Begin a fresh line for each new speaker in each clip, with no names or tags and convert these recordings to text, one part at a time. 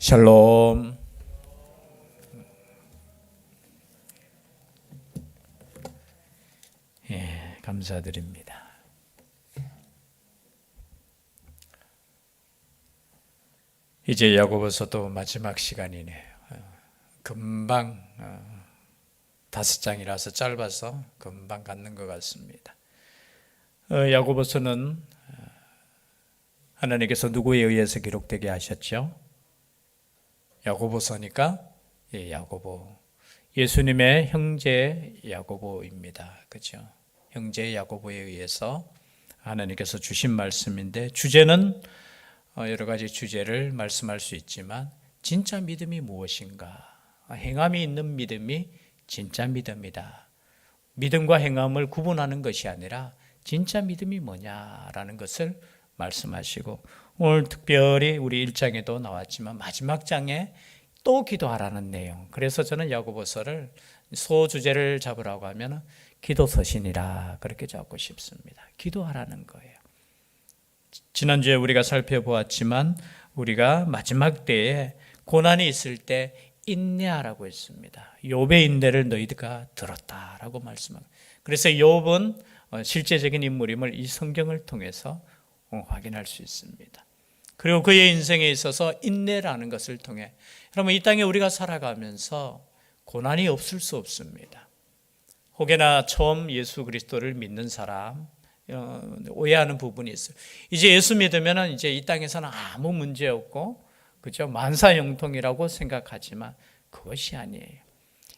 샬롬. 감사드립니다. 이제 야고보서도 마지막 시간이네요. 금방 5장이라서 짧아서 금방 갖는 것 같습니다. 야고보서는 하나님께서 누구에 의해서 기록되게 하셨죠? 야고보서니까 야고보, 예수님의 형제 야고보입니다. 그렇죠? 형제 야고보에 의해서 하나님께서 주신 말씀인데, 주제는 여러 가지 주제를 말씀할 수 있지만 진짜 믿음이 무엇인가? 행함이 있는 믿음이 진짜 믿음이다. 믿음과 행함을 구분하는 것이 아니라 진짜 믿음이 뭐냐라는 것을 말씀하시고, 오늘 특별히 우리 1장에도 나왔지만 마지막 장에 또 기도하라는 내용. 그래서 저는 야고보서를 소주제를 잡으라고 하면 기도서신이라 그렇게 잡고 싶습니다. 기도하라는 거예요. 지난주에 우리가 살펴보았지만 우리가 마지막 때에 고난이 있을 때 인내하라고 했습니다. 욥의 인내를 너희가 들었다라고 말씀합니다. 그래서 욥은 실제적인 인물임을 이 성경을 통해서 확인할 수 있습니다. 그리고 그의 인생에 있어서 인내라는 것을 통해, 여러분, 이 땅에 우리가 살아가면서 고난이 없을 수 없습니다. 혹여나 처음 예수 그리스도를 믿는 사람 오해하는 부분이 있어요. 이제 예수 믿으면 이제 이 땅에서는 아무 문제 없고, 그죠? 만사형통이라고 생각하지만 그것이 아니에요.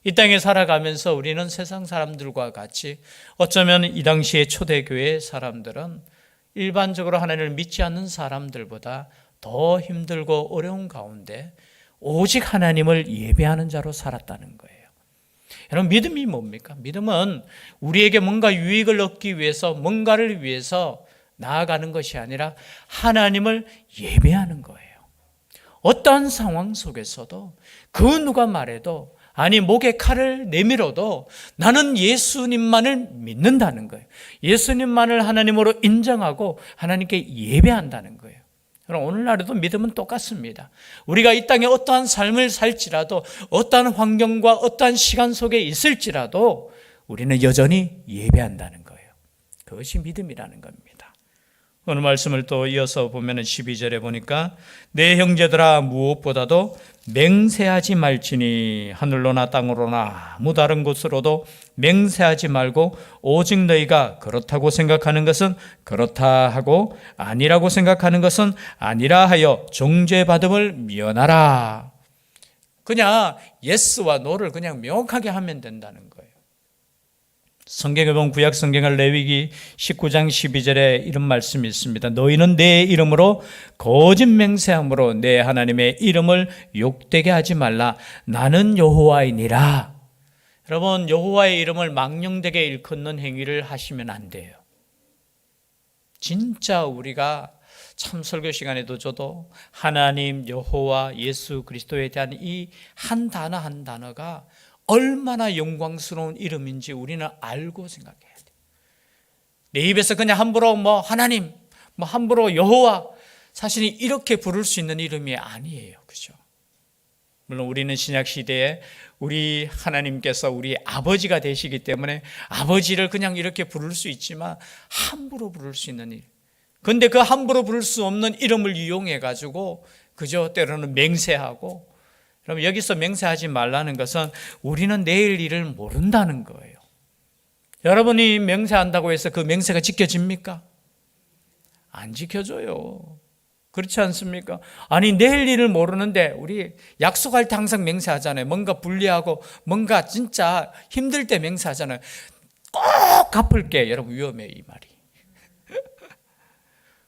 이 땅에 살아가면서 우리는 세상 사람들과 같이, 어쩌면 이 당시의 초대교회 사람들은 일반적으로 하나님을 믿지 않는 사람들보다 더 힘들고 어려운 가운데 오직 하나님을 예배하는 자로 살았다는 거예요. 여러분, 믿음이 뭡니까? 믿음은 우리에게 뭔가 유익을 얻기 위해서, 뭔가를 위해서 나아가는 것이 아니라 하나님을 예배하는 거예요. 어떠한 상황 속에서도 그 누가 말해도, 아니 목에 칼을 내밀어도 나는 예수님만을 믿는다는 거예요. 예수님만을 하나님으로 인정하고 하나님께 예배한다는 거예요. 그럼 오늘날에도 믿음은 똑같습니다. 우리가 이 땅에 어떠한 삶을 살지라도, 어떠한 환경과 어떠한 시간 속에 있을지라도 우리는 여전히 예배한다는 거예요. 그것이 믿음이라는 겁니다. 오늘 말씀을 또 이어서 보면 12절에 보니까, 내 형제들아 무엇보다도 맹세하지 말지니 하늘로나 땅으로나 아무 다른 곳으로도 맹세하지 말고 오직 너희가 그렇다고 생각하는 것은 그렇다 하고 아니라고 생각하는 것은 아니라 하여 정죄받음을 면하라. 그냥 예스와 노를 그냥 명확하게 하면 된다는 거예요. 성경에 보면 구약 성경의 레위기 19장 12절에 이런 말씀이 있습니다. 너희는 내 이름으로 거짓 맹세함으로 내 하나님의 이름을 욕되게 하지 말라. 나는 여호와이니라. 여러분, 여호와의 이름을 망령되게 일컫는 행위를 하시면 안 돼요. 진짜 우리가 참 설교 시간에도 저도 하나님, 여호와, 예수 그리스도에 대한 이 한 단어 한 단어가 얼마나 영광스러운 이름인지 우리는 알고 생각해야 돼요. 내 입에서 그냥 함부로 하나님, 함부로 여호와, 사실 이렇게 부를 수 있는 이름이 아니에요. 그죠? 물론 우리는 신약 시대에 우리 하나님께서 우리 아버지가 되시기 때문에 아버지를 그냥 이렇게 부를 수 있지만 함부로 부를 수 있는 이름. 그런데 그 함부로 부를 수 없는 이름을 이용해 가지고 그저 때로는 맹세하고, 그럼 여기서 맹세하지 말라는 것은 우리는 내일 일을 모른다는 거예요. 여러분이 맹세한다고 해서 그 맹세가 지켜집니까? 안 지켜져요. 그렇지 않습니까? 아니, 내일 일을 모르는데 우리 약속할 때 항상 맹세하잖아요. 뭔가 불리하고 뭔가 진짜 힘들 때 맹세하잖아요. 꼭 갚을게. 여러분, 위험해요, 이 말이.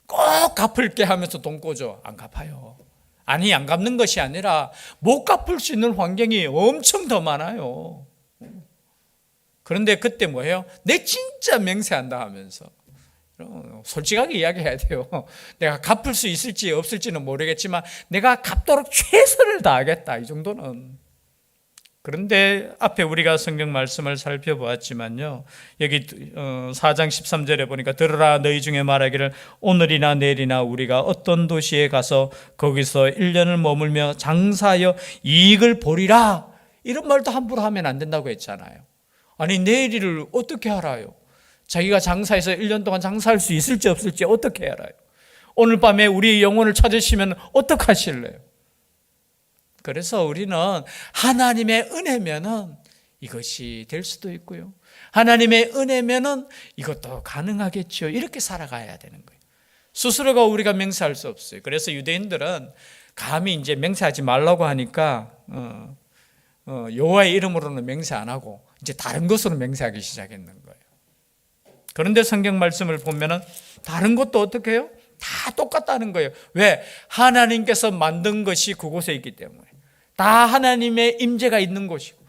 꼭 갚을게 하면서 돈 꿔줘. 안 갚아요. 아니, 안 갚는 것이 아니라 못 갚을 수 있는 환경이 엄청 더 많아요. 그런데 그때 뭐예요? 내 진짜 맹세한다 하면서 솔직하게 이야기해야 돼요. 내가 갚을 수 있을지 없을지는 모르겠지만 내가 갚도록 최선을 다하겠다. 이 정도는. 그런데 앞에 우리가 성경 말씀을 살펴보았지만요, 여기 4장 13절에 보니까 들으라 너희 중에 말하기를 오늘이나 내일이나 우리가 어떤 도시에 가서 거기서 1년을 머물며 장사하여 이익을 보리라, 이런 말도 함부로 하면 안 된다고 했잖아요. 아니 내일을 어떻게 알아요? 자기가 장사해서 1년 동안 장사할 수 있을지 없을지 어떻게 알아요? 오늘 밤에 우리 영혼을 찾으시면 어떡하실래요? 그래서 우리는 하나님의 은혜면은 이것이 될 수도 있고요, 하나님의 은혜면은 이것도 가능하겠죠, 이렇게 살아가야 되는 거예요. 스스로가 우리가 맹세할 수 없어요. 그래서 유대인들은 감히 이제 맹세하지 말라고 하니까 여호와의 이름으로는 맹세 안 하고 이제 다른 것으로 맹세하기 시작했는 거예요. 그런데 성경 말씀을 보면은 다른 것도 어떻게 해요? 다 똑같다는 거예요. 왜? 하나님께서 만든 것이 그곳에 있기 때문에. 다 하나님의 임재가 있는 곳이고,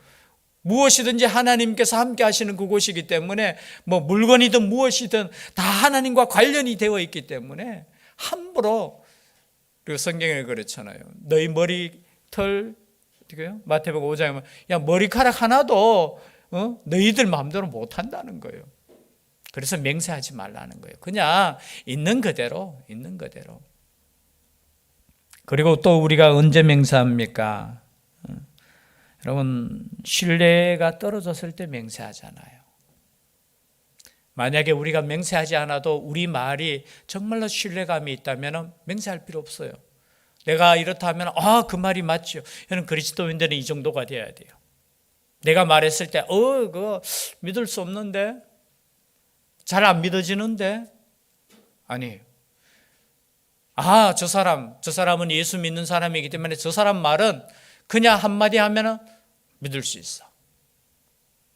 무엇이든지 하나님께서 함께 하시는 그곳이기 때문에 뭐 물건이든 무엇이든 다 하나님과 관련이 되어 있기 때문에 함부로, 그리고 성경에 그렇잖아요. 너희 머리털, 어떻게요? 마태복음 5장에 보면 야 머리카락 하나도 너희들 마음대로 못 한다는 거예요. 그래서 맹세하지 말라는 거예요. 그냥 있는 그대로. 그리고 또 우리가 언제 맹세합니까? 여러분, 신뢰가 떨어졌을 때 맹세하잖아요. 만약에 우리가 맹세하지 않아도 우리 말이 정말로 신뢰감이 있다면 맹세할 필요 없어요. 내가 이렇다 하면 그 말이 맞죠. 저는 그리스도인들은 이 정도가 돼야 돼요. 내가 말했을 때 그거 믿을 수 없는데, 잘 안 믿어지는데, 아니에요. 저 사람은 예수 믿는 사람이기 때문에 저 사람 말은 그냥 한마디 하면 믿을 수 있어.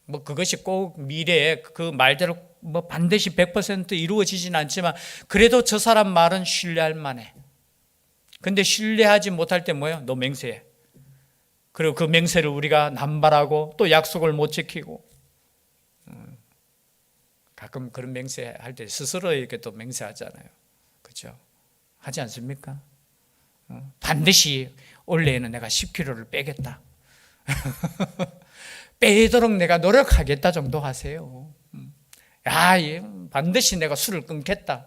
뭐 그것이 꼭 미래에 그 말대로 뭐 반드시 100% 이루어지진 않지만 그래도 저 사람 말은 신뢰할 만해. 근데 신뢰하지 못할 때 뭐예요? 너 맹세해. 그리고 그 맹세를 우리가 남발하고 또 약속을 못 지키고, 가끔 그런 맹세할 때 스스로에게 또 맹세하잖아요. 그렇죠? 하지 않습니까? 반드시 올해에는 내가 10kg를 빼겠다. 빼도록 내가 노력하겠다 정도 하세요. 반드시 내가 술을 끊겠다.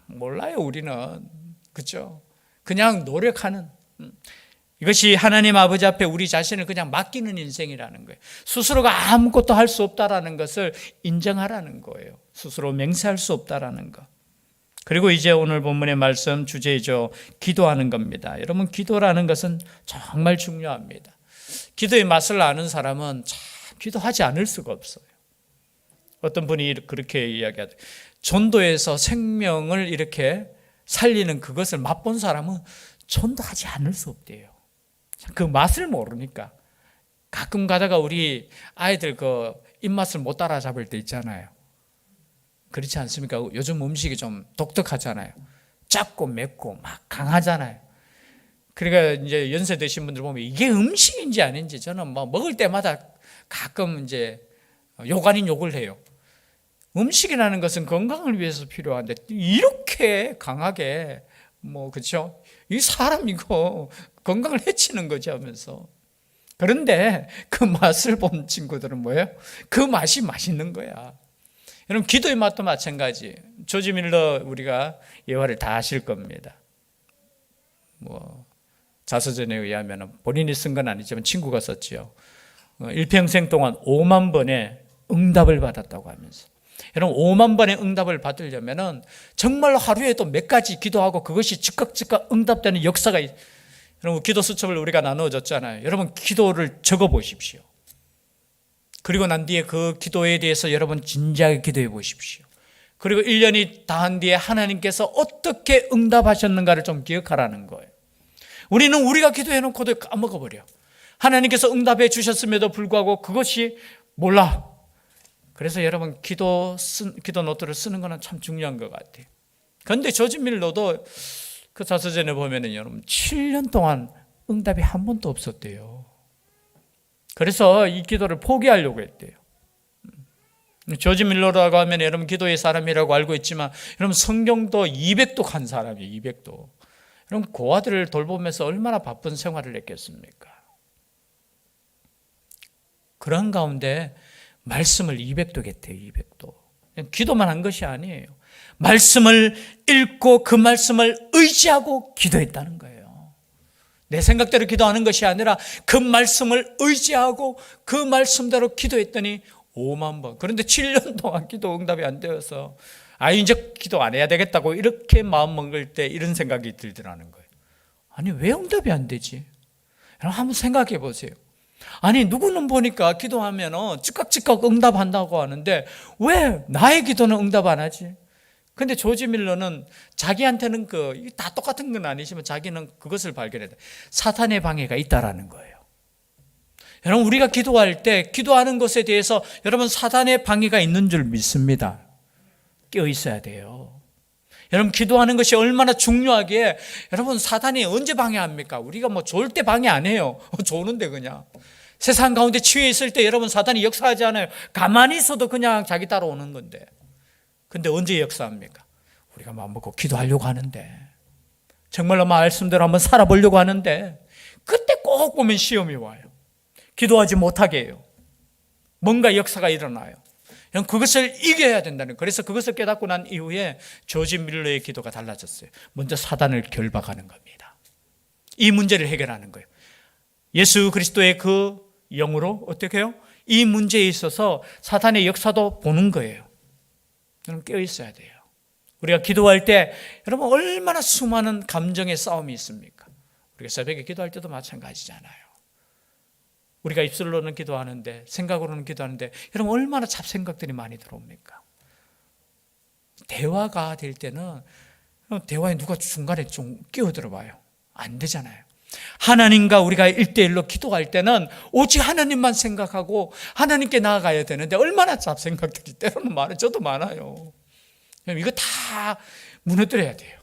몰라요, 우리는. 그렇죠? 그냥 노력하는. 이것이 하나님 아버지 앞에 우리 자신을 그냥 맡기는 인생이라는 거예요. 스스로가 아무것도 할 수 없다라는 것을 인정하라는 거예요. 스스로 맹세할 수 없다라는 것. 그리고 이제 오늘 본문의 말씀 주제이죠. 기도하는 겁니다. 여러분, 기도라는 것은 정말 중요합니다. 기도의 맛을 아는 사람은 참 기도하지 않을 수가 없어요. 어떤 분이 그렇게 이야기하죠. 전도에서 생명을 이렇게 살리는 그것을 맛본 사람은 전도하지 않을 수 없대요. 그 맛을 모르니까. 가끔 가다가 우리 아이들 그 입맛을 못 따라잡을 때 있잖아요. 그렇지 않습니까? 요즘 음식이 좀 독특하잖아요. 짭고 맵고 막 강하잖아요. 그러니까 이제 연세 드신 분들 보면 이게 음식인지 아닌지 저는 뭐 먹을 때마다 가끔 이제 욕 아닌 욕을 해요. 음식이라는 것은 건강을 위해서 필요한데 이렇게 강하게 그렇죠? 이 사람 이거 건강을 해치는 거지 하면서. 그런데 그 맛을 본 친구들은 뭐예요? 그 맛이 맛있는 거야. 여러분, 기도의 맛도 마찬가지. 조지 밀러 우리가 예화를 다 아실 겁니다. 자서전에 의하면 본인이 쓴 건 아니지만 친구가 썼지요. 일평생 동안 5만 번의 응답을 받았다고 하면서. 여러분, 5만 번의 응답을 받으려면 정말로 하루에도 몇 가지 기도하고 그것이 즉각 응답되는 역사가 있어요. 여러분, 기도 수첩을 우리가 나누어줬잖아요. 여러분, 기도를 적어 보십시오. 그리고 난 뒤에 그 기도에 대해서 여러분 진지하게 기도해 보십시오. 그리고 1년이 다한 뒤에 하나님께서 어떻게 응답하셨는가를 좀 기억하라는 거예요. 우리는 우리가 기도해놓고도 까먹어버려. 하나님께서 응답해 주셨음에도 불구하고 그것이 몰라. 그래서 여러분, 기도 노트를 쓰는 거는 참 중요한 것 같아요. 그런데 조지 밀러도 그 자서전에 보면은 여러분 7년 동안 응답이 한 번도 없었대요. 그래서 이 기도를 포기하려고 했대요. 조지 밀러라고 하면 여러분 기도의 사람이라고 알고 있지만 여러분 성경도 200독 한 사람이에요. 200독. 여러분 그 아들을 돌보면서 얼마나 바쁜 생활을 했겠습니까? 그런 가운데 말씀을 200도 겠대요. 200도. 그냥 기도만 한 것이 아니에요. 말씀을 읽고 그 말씀을 의지하고 기도했다는 거예요. 내 생각대로 기도하는 것이 아니라 그 말씀을 의지하고 그 말씀대로 기도했더니 5만 번. 그런데 7년 동안 기도 응답이 안 되어서 이제 기도 안 해야 되겠다고 이렇게 마음 먹을 때 이런 생각이 들더라는 거예요. 아니, 왜 응답이 안 되지? 여러분 한번 생각해 보세요. 아니, 누구는 보니까 기도하면 즉각 응답한다고 하는데 왜 나의 기도는 응답 안 하지? 근데 조지 밀러는 자기한테는 다 똑같은 건 아니지만 자기는 그것을 발견했다. 사탄의 방해가 있다라는 거예요. 여러분, 우리가 기도할 때 기도하는 것에 대해서 여러분 사탄의 방해가 있는 줄 믿습니다. 깨어 있어야 돼요. 여러분, 기도하는 것이 얼마나 중요하기에 여러분 사탄이 언제 방해합니까? 우리가 뭐 좋을 때 방해 안 해요. 좋은데 그냥. 세상 가운데 취해 있을 때 여러분 사탄이 역사하지 않아요. 가만히 있어도 그냥 자기 따라오는 건데. 근데 언제 역사합니까? 우리가 마음 먹고 기도하려고 하는데, 정말로 말씀대로 한번 살아보려고 하는데 그때 꼭 보면 시험이 와요. 기도하지 못하게 해요. 뭔가 역사가 일어나요. 그것을 이겨야 된다는 거예요. 그래서 그것을 깨닫고 난 이후에 조지 밀러의 기도가 달라졌어요. 먼저 사단을 결박하는 겁니다. 이 문제를 해결하는 거예요. 예수 그리스도의 그 영으로 어떻게 해요? 이 문제에 있어서 사탄의 역사도 보는 거예요. 여러분, 깨어 있어야 돼요. 우리가 기도할 때 여러분 얼마나 수많은 감정의 싸움이 있습니까? 우리가 새벽에 기도할 때도 마찬가지잖아요. 우리가 입술로는 기도하는데 생각으로는 기도하는데 여러분 얼마나 잡생각들이 많이 들어옵니까? 대화가 될 때는 대화에 누가 중간에 좀 끼어들어봐요. 안 되잖아요. 하나님과 우리가 1대1로 기도할 때는 오직 하나님만 생각하고 하나님께 나아가야 되는데 얼마나 잡생각들이 때로는 많아요. 저도 많아요. 이거 다 무너뜨려야 돼요.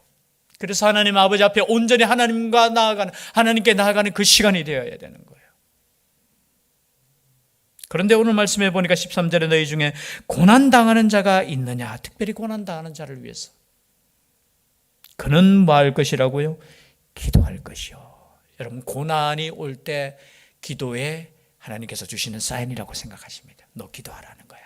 그래서 하나님 아버지 앞에 온전히 하나님께 나아가는 그 시간이 되어야 되는 거예요. 그런데 오늘 말씀해 보니까 13절에 너희 중에 고난당하는 자가 있느냐, 특별히 고난당하는 자를 위해서. 그는 뭐 할 것이라고요? 기도할 것이요. 여러분, 고난이 올 때 기도에 하나님께서 주시는 사인이라고 생각하십니다. 너 기도하라는 거야.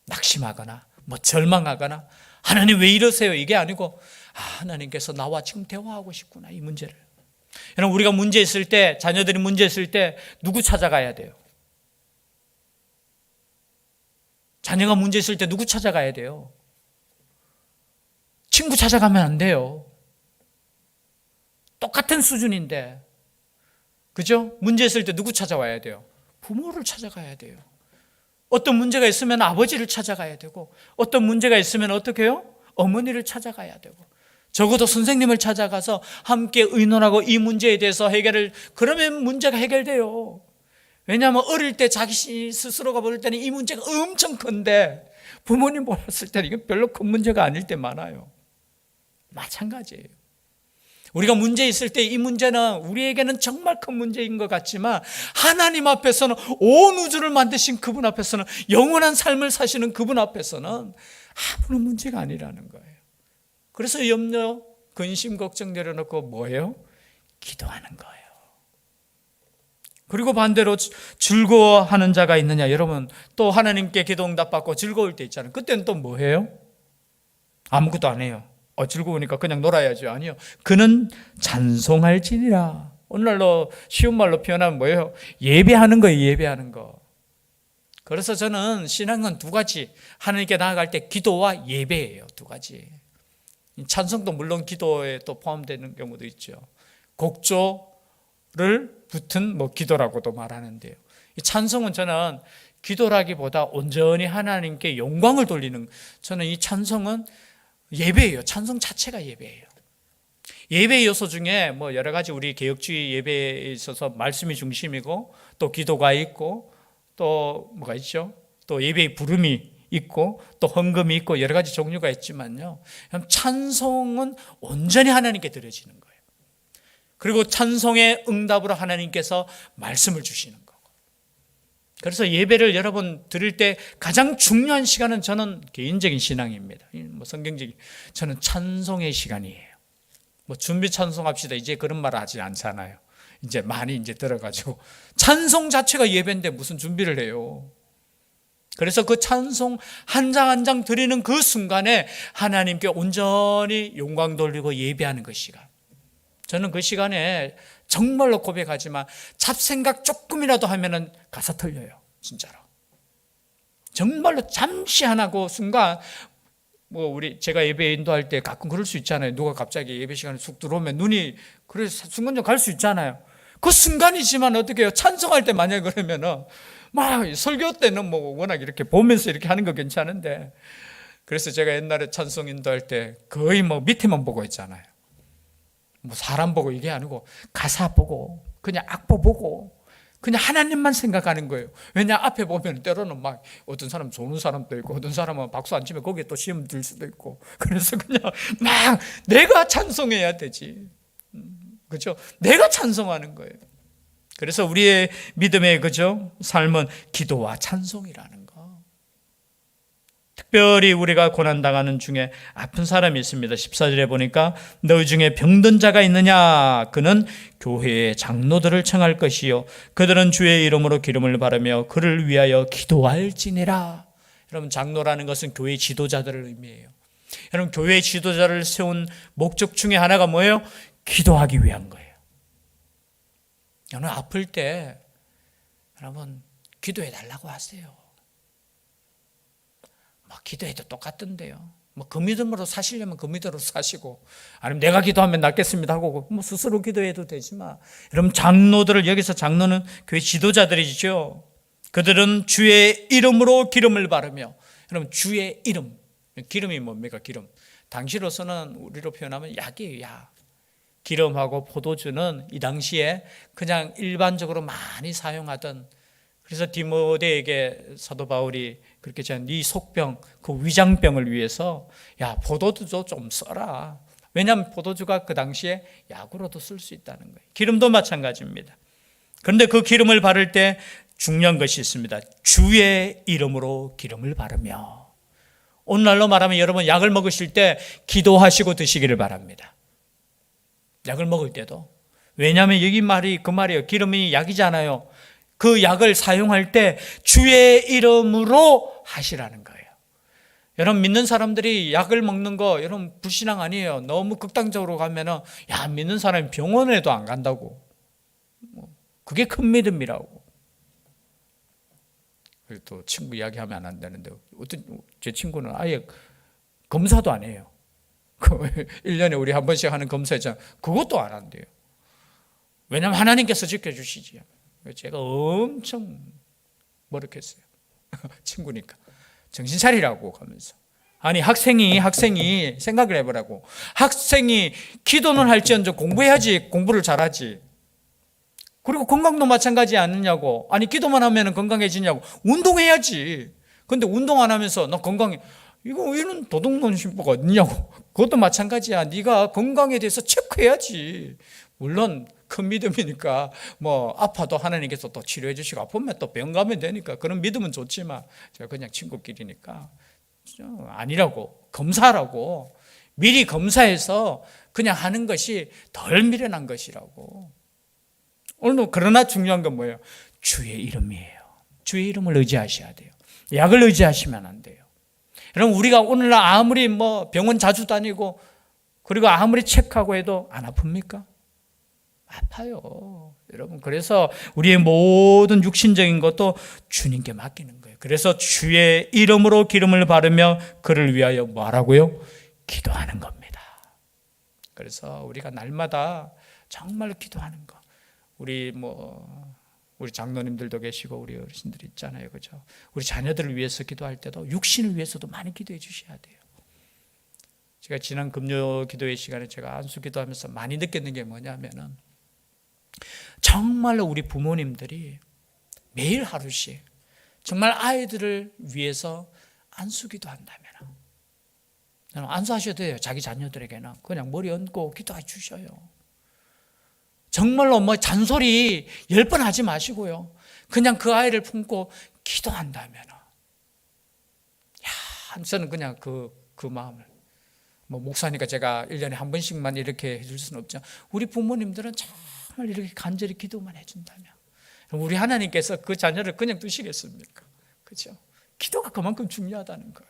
낙심하거나 절망하거나 하나님 왜 이러세요? 이게 아니고 하나님께서 나와 지금 대화하고 싶구나, 이 문제를. 여러분, 우리가 문제 있을 때, 자녀들이 문제 있을 때 누구 찾아가야 돼요? 자녀가 문제 있을 때 누구 찾아가야 돼요? 친구 찾아가면 안 돼요. 똑같은 수준인데, 그죠? 문제 있을 때 누구 찾아와야 돼요? 부모를 찾아가야 돼요. 어떤 문제가 있으면 아버지를 찾아가야 되고, 어떤 문제가 있으면 어떻게 해요? 어머니를 찾아가야 되고, 적어도 선생님을 찾아가서 함께 의논하고 이 문제에 대해서 그러면 문제가 해결돼요. 왜냐하면 어릴 때 자기 스스로가 볼 때는 이 문제가 엄청 큰데 부모님 보았을 때는 이건 별로 큰 문제가 아닐 때 많아요. 마찬가지예요. 우리가 문제 있을 때 이 문제는 우리에게는 정말 큰 문제인 것 같지만 하나님 앞에서는, 온 우주를 만드신 그분 앞에서는, 영원한 삶을 사시는 그분 앞에서는 아무런 문제가 아니라는 거예요. 그래서 염려, 근심, 걱정 내려놓고 뭐예요? 기도하는 거예요. 그리고 반대로 즐거워하는 자가 있느냐. 여러분, 또 하나님께 기도 응답받고 즐거울 때 있잖아요. 그때는 또 뭐해요? 아무것도 안 해요. 즐거우니까 그냥 놀아야죠. 아니요. 그는 찬송할지니라. 오늘날로 쉬운 말로 표현하면 뭐예요? 예배하는 거예요. 예배하는 거. 그래서 저는 신앙은 두 가지. 하나님께 나아갈 때 기도와 예배예요. 두 가지. 찬송도 물론 기도에 또 포함되는 경우도 있죠. 곡조를 붙은 기도라고도 말하는데요. 이 찬송은 저는 기도라기보다 온전히 하나님께 영광을 돌리는, 저는 이 찬송은 예배예요. 찬송 자체가 예배예요. 예배의 요소 중에 여러 가지 우리 개혁주의 예배에 있어서 말씀이 중심이고, 또 기도가 있고, 또 뭐가 있죠? 또 예배의 부름이 있고, 또 헌금이 있고, 여러 가지 종류가 있지만요, 찬송은 온전히 하나님께 드려지는 거예요. 그리고 찬송의 응답으로 하나님께서 말씀을 주시는 거고. 그래서 예배를 여러분 드릴 때 가장 중요한 시간은, 저는 개인적인 신앙입니다. 성경적인, 저는 찬송의 시간이에요. 준비 찬송합시다, 이제 그런 말 하지 않잖아요. 이제 많이 이제 들어가지고 찬송 자체가 예배인데 무슨 준비를 해요. 그래서 그 찬송 한 장 한 장 드리는 그 순간에 하나님께 온전히 영광 돌리고 예배하는 그 시간. 저는 그 시간에 정말로 고백하지만 잡생각 조금이라도 하면은 가사 틀려요. 진짜로. 정말로 잠시 하나고 순간 제가 예배 인도할 때 가끔 그럴 수 있잖아요. 누가 갑자기 예배 시간에 쑥 들어오면 눈이 그래서 순간 좀 갈 수 있잖아요. 그 순간이지만 어떻게 해요? 찬송할 때 만약에 그러면은 막 설교 때는 워낙 이렇게 보면서 이렇게 하는 거 괜찮은데, 그래서 제가 옛날에 찬송 인도할 때 거의 밑에만 보고 있잖아요. 사람 보고 이게 아니고 가사 보고 그냥 악보 보고 그냥 하나님만 생각하는 거예요. 왜냐 앞에 보면 때로는 막 어떤 사람 좋은 사람도 있고 어떤 사람은 박수 안 치면 거기에 또 시험 들 수도 있고, 그래서 그냥 막 내가 찬송해야 되지. 그죠? 내가 찬송하는 거예요. 그래서 우리의 믿음의 삶은 기도와 찬송이라는 거. 특별히 우리가 고난당하는 중에 아픈 사람이 있습니다. 14절에 보니까 너희 중에 병든 자가 있느냐? 그는 교회의 장로들을 청할 것이요 그들은 주의 이름으로 기름을 바르며 그를 위하여 기도할지니라. 여러분, 장로라는 것은 교회 지도자들을 의미해요. 여러분, 교회 지도자를 세운 목적 중에 하나가 뭐예요? 기도하기 위한 거예요. 여러분, 아플 때 여러분 기도해 달라고 하세요. 기도해도 똑같던데요. 그 믿음으로 사시려면 그 믿음으로 사시고, 아니면 내가 기도하면 낫겠습니다 하고 스스로 기도해도 되지만, 여러분 장로들을, 여기서 장로는 교회 지도자들이죠. 그들은 주의 이름으로 기름을 바르며, 여러분 주의 이름, 기름이 뭡니까? 기름. 당시로서는 우리로 표현하면 약이에요. 약. 기름하고 포도주는 이 당시에 그냥 일반적으로 많이 사용하던, 그래서 디모데에게 사도 바울이 그렇게 네 속병, 그 위장병을 위해서 포도주도 좀 써라. 왜냐하면 포도주가 그 당시에 약으로도 쓸 수 있다는 거예요. 기름도 마찬가지입니다. 그런데 그 기름을 바를 때 중요한 것이 있습니다. 주의 이름으로 기름을 바르며. 오늘날로 말하면 여러분 약을 먹으실 때 기도하시고 드시기를 바랍니다. 약을 먹을 때도. 왜냐하면 여기 말이 그 말이에요. 기름이 약이잖아요. 그 약을 사용할 때 주의 이름으로 하시라는 거예요. 여러분, 믿는 사람들이 약을 먹는 거 여러분 불신앙 아니에요. 너무 극단적으로 가면은 믿는 사람이 병원에도 안 간다고. 그게 큰 믿음이라고. 또 친구 이야기하면 안 되는데, 제 친구는 아예 검사도 안 해요. 1년에 우리 한 번씩 하는 검사 있잖아요. 그것도 안 한대요. 왜냐하면 하나님께서 지켜주시지. 제가 엄청 머쓱했어요. 친구니까 정신 차리라고 하면서. 아니 학생이 생각을 해보라고. 학생이 기도는 할지언정 공부해야지, 공부를 잘하지. 그리고 건강도 마찬가지 않느냐고. 아니 기도만 하면 건강해지냐고. 운동해야지. 근데 운동 안 하면서 너 건강해, 이는 도둑놈 신부가 어딨냐고. 그것도 마찬가지야. 네가 건강에 대해서 체크해야지. 물론 큰 믿음이니까 아파도 하나님께서 또 치료해 주시고, 아프면 또 병 가면 되니까 그런 믿음은 좋지만, 제가 그냥 친구끼리니까 아니라고. 검사라고. 미리 검사해서 그냥 하는 것이 덜 미련한 것이라고. 오늘 그러나 중요한 건 뭐예요? 주의 이름이에요. 주의 이름을 의지하셔야 돼요. 약을 의지하시면 안 돼요. 여러분, 우리가 오늘날 아무리 병원 자주 다니고 그리고 아무리 체크하고 해도 안 아픕니까? 아파요. 여러분, 그래서 우리의 모든 육신적인 것도 주님께 맡기는 거예요. 그래서 주의 이름으로 기름을 바르며 그를 위하여 뭐하라고요? 기도하는 겁니다. 그래서 우리가 날마다 정말 기도하는 거. 우리 장로님들도 계시고 우리 어르신들 있잖아요. 그죠? 우리 자녀들을 위해서 기도할 때도 육신을 위해서도 많이 기도해 주셔야 돼요. 제가 지난 금요 기도회 시간에 제가 안수 기도하면서 많이 느꼈는 게 뭐냐면은, 정말로 우리 부모님들이 매일 하루씩 정말 아이들을 위해서 안수 기도한다면, 안수하셔도 돼요. 자기 자녀들에게는 그냥 머리 얹고 기도해 주셔요. 정말로 잔소리 10번 하지 마시고요. 그냥 그 아이를 품고 기도한다면, 저는 그냥 그 마음을, 목사니까 제가 1년에 한 번씩만 이렇게 해줄 수는 없죠. 우리 부모님들은 정말 이렇게 간절히 기도만 해준다면 우리 하나님께서 그 자녀를 그냥 두시겠습니까? 그렇죠? 기도가 그만큼 중요하다는 거예요.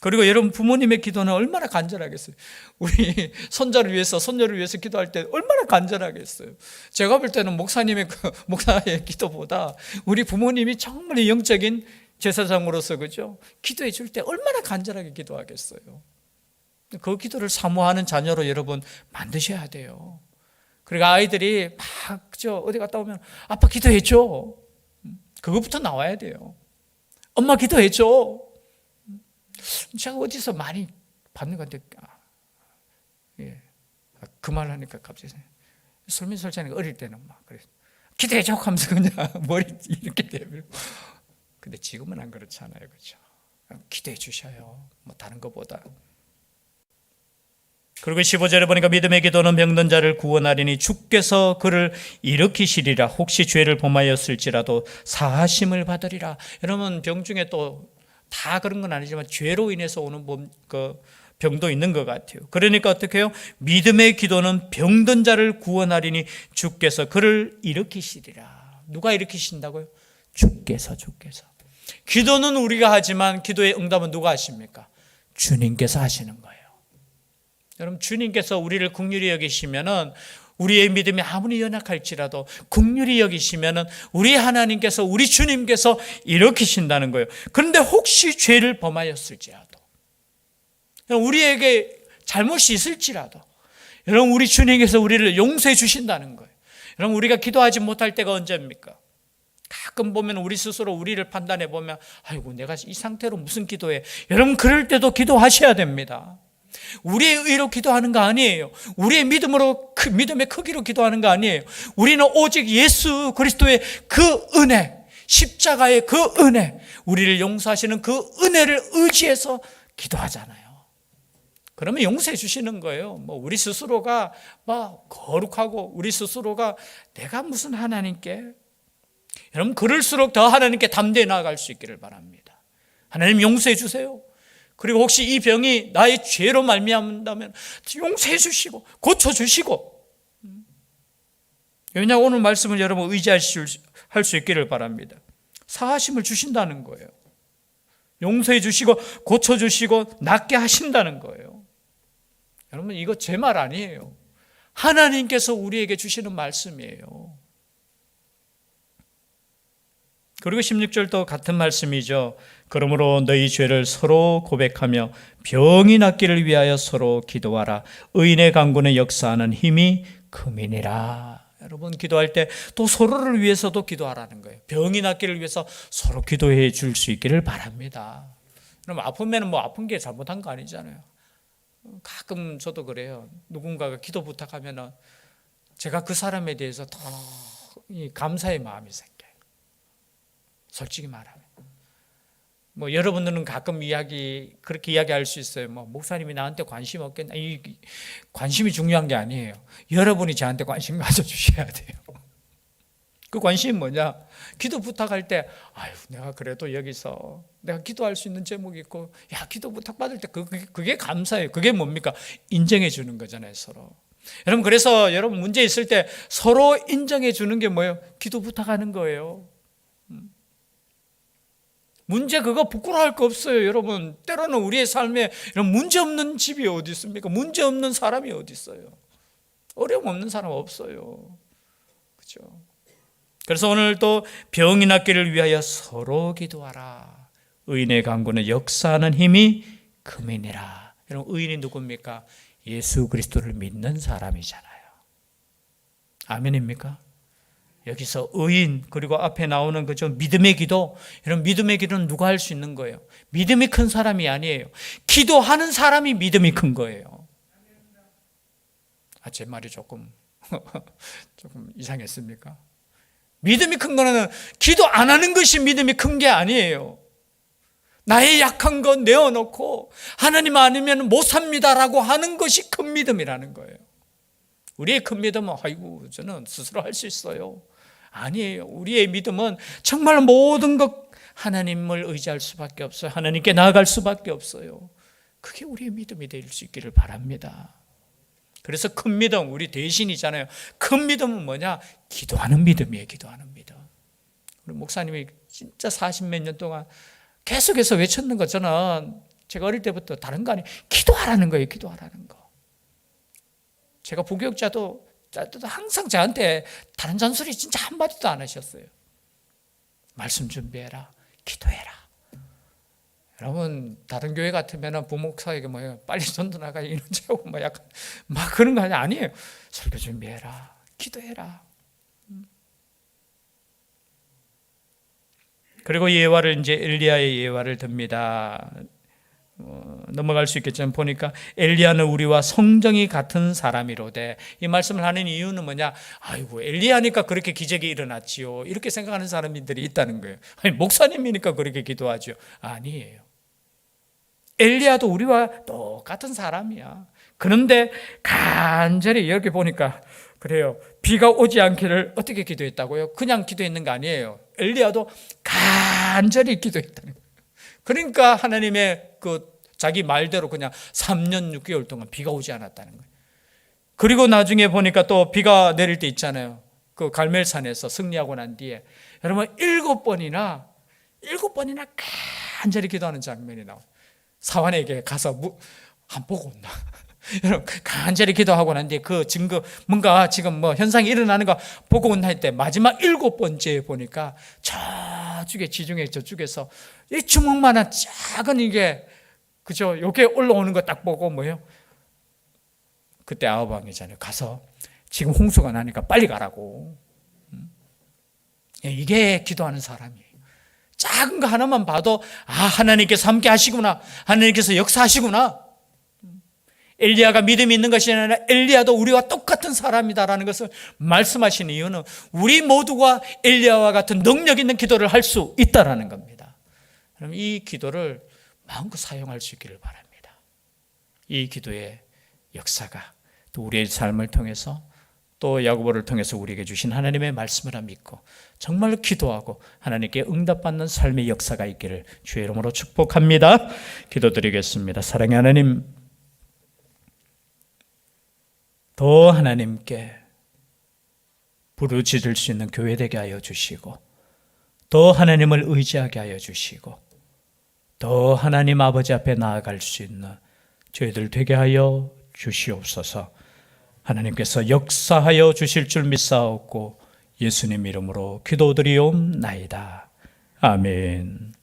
그리고 여러분 부모님의 기도는 얼마나 간절하겠어요. 우리 손자를 위해서 손녀를 위해서 기도할 때 얼마나 간절하겠어요. 제가 볼 때는 목사의 기도보다 우리 부모님이 정말 영적인 제사장으로서 그죠? 기도해 줄 때 얼마나 간절하게 기도하겠어요. 그 기도를 사모하는 자녀로 여러분 만드셔야 돼요. 그러니까 아이들이 막 어디 갔다 오면 아빠 기도해 줘. 그거부터 나와야 돼요. 엄마 기도해 줘. 제가 어디서 많이 받는 건데, 그 말 하니까 갑자기 설민설자니까 어릴 때는 막 그래 기도해줘 하면서 그냥 머리 이렇게 대밀고. 근데 지금은 안 그렇잖아요, 그렇죠? 기도해 주셔요. 뭐 다른 것보다. 그리고 15절에 보니까 믿음의 기도는 병든 자를 구원하리니 주께서 그를 일으키시리라. 혹시 죄를 범하였을지라도 사하심을 받으리라. 여러분 병 중에 또 다 그런 건 아니지만 죄로 인해서 오는 병도 있는 것 같아요. 그러니까 어떻게 해요? 믿음의 기도는 병든 자를 구원하리니 주께서 그를 일으키시리라. 누가 일으키신다고요? 주께서. 기도는 우리가 하지만 기도의 응답은 누가 하십니까? 주님께서 하시는 거예요. 여러분 주님께서 우리를 긍휼히 여기시면은 우리의 믿음이 아무리 연약할지라도 긍휼히 여기시면은 우리 하나님께서 우리 주님께서 일으키신다는 거예요. 그런데 혹시 죄를 범하였을지라도 우리에게 잘못이 있을지라도 여러분 우리 주님께서 우리를 용서해 주신다는 거예요. 여러분 우리가 기도하지 못할 때가 언제입니까? 가끔 보면 우리 스스로 우리를 판단해 보면 아이고 내가 이 상태로 무슨 기도해. 여러분 그럴 때도 기도하셔야 됩니다. 우리의 의로 기도하는 거 아니에요. 우리의 믿음의 크기로 기도하는 거 아니에요. 우리는 오직 예수 그리스도의 그 은혜, 십자가의 그 은혜, 우리를 용서하시는 그 은혜를 의지해서 기도하잖아요. 그러면 용서해 주시는 거예요. 우리 스스로가 거룩하고 우리 스스로가 내가 무슨 하나님께, 여러분 그럴수록 더 하나님께 담대히 나아갈 수 있기를 바랍니다. 하나님 용서해 주세요. 그리고 혹시 이 병이 나의 죄로 말미암는다면 용서해 주시고 고쳐 주시고, 왜냐 오늘 말씀을 여러분 의지할 수 있기를 바랍니다. 사하심을 주신다는 거예요. 용서해 주시고 고쳐 주시고 낫게 하신다는 거예요. 여러분 이거 제 말 아니에요. 하나님께서 우리에게 주시는 말씀이에요. 그리고 16절도 같은 말씀이죠. 그러므로 너희 죄를 서로 고백하며 병이 낫기를 위하여 서로 기도하라. 의인의 간구는 역사하는 힘이 크미니라. 여러분 기도할 때 또 서로를 위해서도 기도하라는 거예요. 병이 낫기를 위해서 서로 기도해 줄 수 있기를 바랍니다. 그럼 아프면 아픈 게 잘못한 거 아니잖아요. 가끔 저도 그래요. 누군가가 기도 부탁하면 제가 그 사람에 대해서 더 감사의 마음이 생겨요. 솔직히 말하면. 여러분들은 가끔 그렇게 이야기할 수 있어요. 목사님이 나한테 관심 없겠나? 이 관심이 중요한 게 아니에요. 여러분이 저한테 관심 가져주셔야 돼요. 그 관심이 뭐냐? 기도 부탁할 때, 내가 그래도 여기서 내가 기도할 수 있는 제목이 있고, 기도 부탁받을 때 그게 감사해요. 그게 뭡니까? 인정해 주는 거잖아요, 서로. 여러분, 그래서 여러분 문제 있을 때 서로 인정해 주는 게 뭐예요? 기도 부탁하는 거예요. 문제 그거 부끄러워할 거 없어요. 여러분 때로는 우리의 삶에 이런 문제 없는 집이 어디 있습니까? 문제 없는 사람이 어디 있어요? 어려움 없는 사람 없어요. 그렇죠? 그래서 오늘 또 병이 낫기를 위하여 서로 기도하라. 의인의 간구는 역사하는 힘이 크미니라. 여러분 의인이 누굽니까? 예수 그리스도를 믿는 사람이잖아요. 아멘입니까? 여기서 의인 그리고 앞에 나오는 그죠 믿음의 기도, 이런 믿음의 기도는 누가 할 수 있는 거예요? 믿음이 큰 사람이 아니에요. 기도하는 사람이 믿음이 큰 거예요. 제 말이 조금 이상했습니까? 믿음이 큰 거는 기도 안 하는 것이 믿음이 큰 게 아니에요. 나의 약한 건 내어놓고 하나님 아니면 못 삽니다라고 하는 것이 큰 믿음이라는 거예요. 우리의 큰 믿음은 저는 스스로 할 수 있어요. 아니에요. 우리의 믿음은 정말 모든 것 하나님을 의지할 수밖에 없어요. 하나님께 나아갈 수밖에 없어요. 그게 우리의 믿음이 될 수 있기를 바랍니다. 그래서 큰 믿음, 우리 대신이잖아요. 큰 믿음은 뭐냐? 기도하는 믿음이에요. 기도하는 믿음. 우리 목사님이 진짜 40몇 년 동안 계속해서 외쳤는 거, 저는 제가 어릴 때부터 다른 거 아니에요. 기도하라는 거예요. 기도하라는 거. 제가 부교육자도 항상 저한테 다른 잔소리 진짜 한마디도 안 하셨어요. 말씀 준비해라. 기도해라. 여러분, 다른 교회 같으면 부목사에게 뭐예요? 빨리 전도 나가 이런저런 뭐 약간 막 그런 거 아니에요. 설교 준비해라. 기도해라. 그리고 예화를 이제 엘리야의 예화를 듭니다. 넘어갈 수 있겠지만 보니까 엘리야는 우리와 성정이 같은 사람이로되, 이 말씀을 하는 이유는 뭐냐? 아이고, 엘리야니까 그렇게 기적이 일어났지요, 이렇게 생각하는 사람들이 있다는 거예요. 아니, 목사님이니까 그렇게 기도하죠. 아니에요. 엘리야도 우리와 똑같은 사람이야. 그런데 간절히 이렇게 보니까 그래요. 비가 오지 않기를 어떻게 기도했다고요? 그냥 기도했는 거 아니에요. 엘리야도 간절히 기도했다는 거예요. 그러니까 하나님의 자기 말대로 그냥 3년 6개월 동안 비가 오지 않았다는 거예요. 그리고 나중에 보니까 또 비가 내릴 때 있잖아요. 그 갈멜산에서 승리하고 난 뒤에 여러분 7번이나 간절히 기도하는 장면이 나와요. 사환에게 가서 한 보고 온다. 여러분 간절히 기도하고 난 뒤에 그 증거 뭔가 지금 뭐 현상이 일어나는 거 보고 온다 할 때 마지막 7번째에 보니까 저쪽에 지중해 저쪽에서 이 주먹만한 작은 이게 그죠? 요게 올라오는 거 딱 보고 뭐예요? 그때 아하방이잖아요. 가서 지금 홍수가 나니까 빨리 가라고. 이게 기도하는 사람이에요. 작은 거 하나만 봐도 하나님께서 함께 하시구나. 하나님께서 역사하시구나. 엘리야가 믿음이 있는 것이 아니라 엘리야도 우리와 똑같은 사람이다라는 것을 말씀하시는 이유는 우리 모두가 엘리야와 같은 능력 있는 기도를 할 수 있다라는 겁니다. 그럼 이 기도를 마음껏 사용할 수 있기를 바랍니다. 이 기도의 역사가 또 우리의 삶을 통해서 또 야고보를 통해서 우리에게 주신 하나님의 말씀을 믿고 정말로 기도하고 하나님께 응답받는 삶의 역사가 있기를 주의 이름으로 축복합니다. 기도드리겠습니다. 사랑의 하나님, 더 하나님께 부르짖을 수 있는 교회 되게 하여 주시고 더 하나님을 의지하게 하여 주시고 더 하나님 아버지 앞에 나아갈 수 있는 저희들 되게 하여 주시옵소서. 하나님께서 역사하여 주실 줄 믿사옵고 예수님 이름으로 기도드리옵나이다. 아멘.